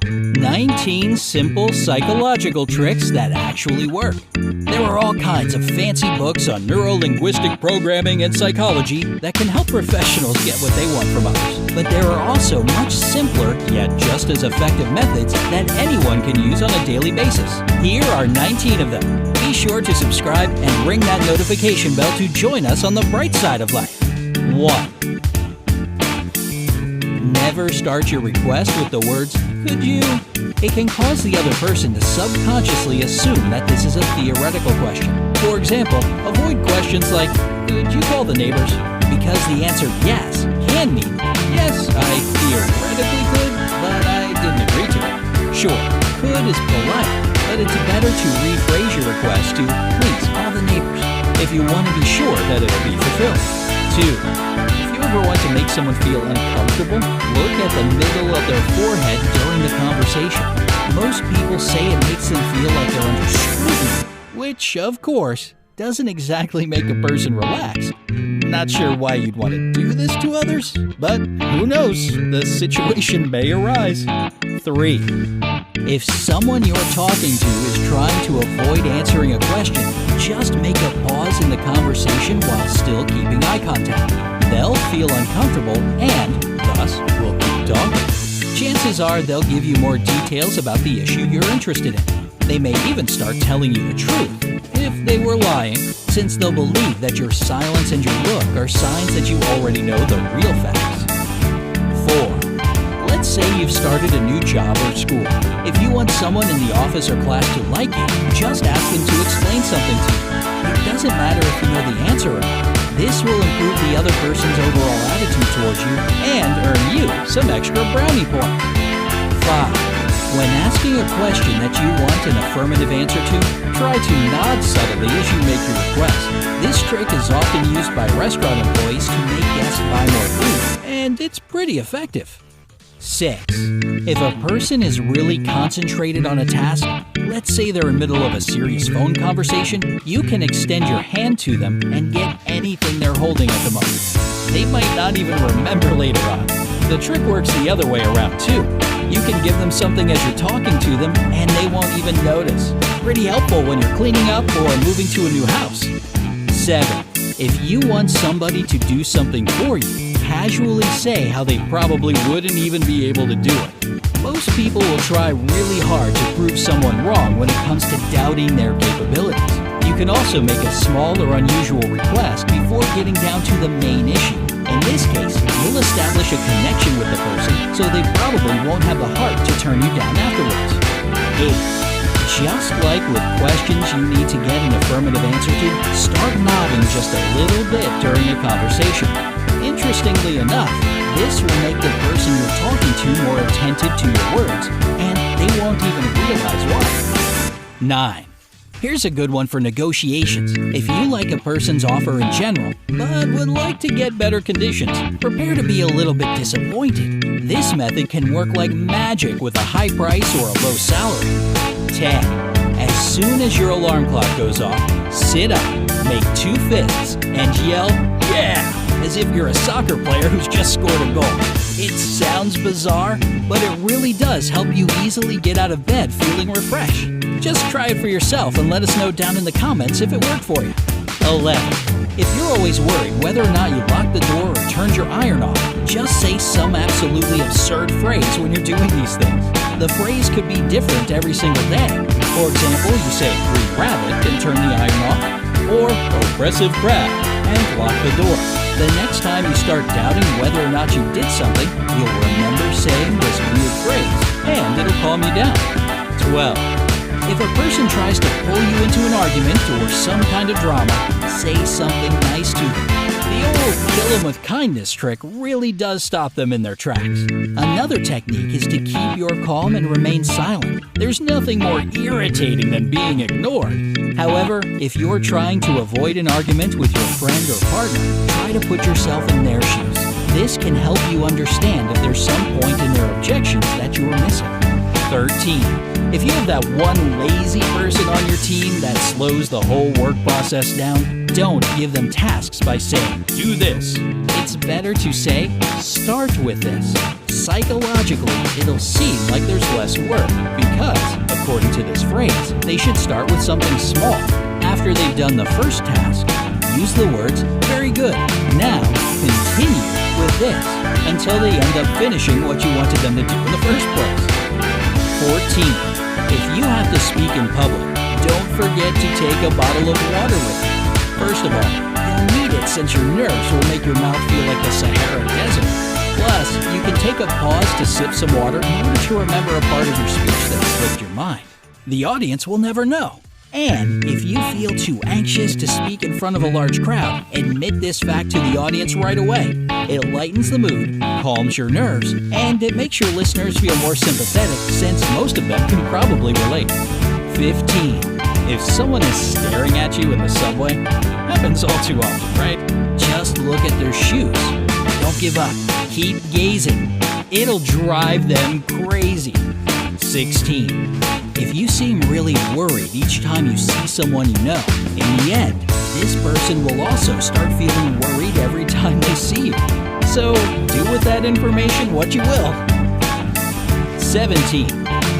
19 simple psychological tricks that actually work. There are all kinds of fancy books on neuro-linguistic programming and psychology that can help professionals get what they want from others. But there are also much simpler, yet just as effective methods that anyone can use on a daily basis. Here are 19 of them. Be sure to subscribe and ring that notification bell to join us on the bright side of life. 1. Never start your request with the words, "Could you?" It can cause the other person to subconsciously assume that this is a theoretical question. For example, avoid questions like, "Could you call the neighbors?" Because the answer yes can mean, "Yes, I theoretically could, but I didn't agree to it." Sure, could is polite, but it's better to rephrase your request to, "Please call the neighbors," if you want to be sure that it will be fulfilled. 2. If you ever want to make someone feel uncomfortable, look at the middle of their forehead during the conversation. Most people say it makes them feel like they're under scrutiny, which, of course, doesn't exactly make a person relax. Not sure why you'd want to do this to others, but who knows, the situation may arise. 3. If someone you're talking to is trying to avoid answering a question, just make a pause in the conversation while still keeping eye contact. They'll feel uncomfortable and, thus, will keep talking. Chances are they'll give you more details about the issue you're interested in. They may even start telling you the truth, if they were lying, since they'll believe that your silence and your look are signs that you already know the real facts. 4. Let's say you've started a new job or school. If you want someone in the office or class to like you, just ask them to explain something to you. It doesn't matter if you know the answer or not. This will improve the other person's overall attitude towards you and earn you some extra brownie points. 5. When asking a question that you want an affirmative answer to, try to nod subtly as you make your request. This trick is often used by restaurant employees to make guests buy more food, and it's pretty effective. 6. If a person is really concentrated on a task, let's say they're in the middle of a serious phone conversation, you can extend your hand to them and get anything they're holding at the moment. They might not even remember later on. The trick works the other way around too. You can give them something as you're talking to them and they won't even notice. Pretty helpful when you're cleaning up or moving to a new house. 7. If you want somebody to do something for you, casually say how they probably wouldn't even be able to do it. Most people will try really hard to prove someone wrong when it comes to doubting their capabilities. You can also make a small or unusual request before getting down to the main issue. In this case, you'll establish a connection with the person, so they probably won't have the heart to turn you down afterwards. 8. Just like with questions you need to get an affirmative answer to, start nodding just a little bit during a conversation. Interestingly enough, this will make the person you're talking to more attentive to your words, and they won't even realize why. 9. Here's a good one for negotiations. If you like a person's offer in general, but would like to get better conditions, prepare to be a little bit disappointed. This method can work like magic with a high price or a low salary. 10. As soon as your alarm clock goes off, sit up, make 2 fists, and yell, "Yeah!" as if you're a soccer player who's just scored a goal. It sounds bizarre, but it really does help you easily get out of bed feeling refreshed. Just try it for yourself and let us know down in the comments if it worked for you. 11. If you're always worried whether or not you locked the door or turned your iron off, just say some absolutely absurd phrase when you're doing these things. The phrase could be different every single day. For example, you say "green rabbit" and turn the iron off, or "oppressive crab" and lock the door. The next time you start doubting whether or not you did something, you'll remember saying this weird phrase, and it'll calm you down. 12. If a person tries to pull you into an argument or some kind of drama, say something nice to them. The old kill them with kindness trick really does stop them in their tracks. Another technique is to keep your calm and remain silent. There's nothing more irritating than being ignored. However, if you're trying to avoid an argument with your friend or partner, try to put yourself in their shoes. This can help you understand if there's some point in their objections that you are missing. 13. If you have that one lazy person on your team that slows the whole work process down, don't give them tasks by saying, "Do this." It's better to say, "Start with this." psychologically, it'll seem like there's less work because, according to this phrase, they should start with something small. After they've done the first task, use the words, "Very good. Now, continue with this," until they end up finishing what you wanted them to do in the first place. 14. If you have to speak in public, don't forget to take a bottle of water with you. First of all, you'll need it since your nerves will make your mouth feel like the Sahara Desert. Plus, you can take a pause to sip some water in order to remember a part of your speech that slipped your mind. The audience will never know. And if you feel too anxious to speak in front of a large crowd, admit this fact to the audience right away. It lightens the mood, calms your nerves, and it makes your listeners feel more sympathetic since most of them can probably relate. 15. If someone is staring at you in the subway, happens all too often, right? Just look at their shoes. Don't give up. Keep gazing. It'll drive them crazy. 16. If you seem really worried each time you see someone you know, in the end, this person will also start feeling worried every time they see you. So, do with that information what you will. 17.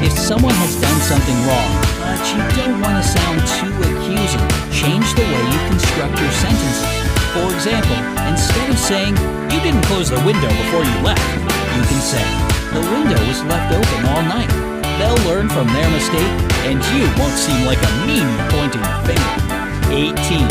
If someone has done something wrong, but you don't want to sound too accusing, change the way you construct your sentences. For example, instead of saying, "You didn't close the window before you left," you can say, "The window was left open all night." They'll learn from their mistake, and you won't seem like a meanie pointing the finger. 18.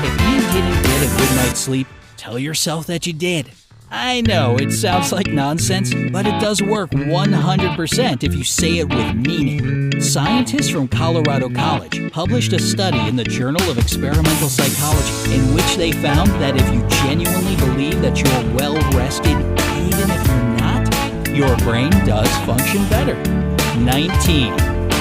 If you didn't get a good night's sleep, tell yourself that you did. I know it sounds like nonsense, but it does work 100% if you say it with meaning. Scientists from Colorado College published a study in the Journal of Experimental Psychology in which they found that if you genuinely believe that you're well rested, even if you're not, your brain does function better. 19.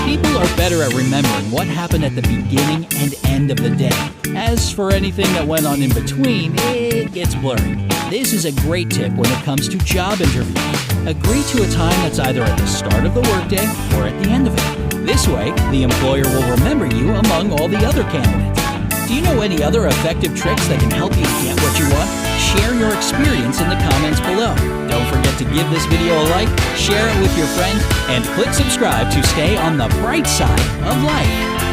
People are better at remembering what happened at the beginning and end of the day. As for anything that went on in between, it gets blurry. This is a great tip when it comes to job interviews. Agree to a time that's either at the start of the workday or at the end of it. This way, the employer will remember you among all the other candidates. Do you know any other effective tricks that can help you get what you want? Share your experience in the comments below. Don't forget to give this video a like, share it with your friends, and click subscribe to stay on the bright side of life.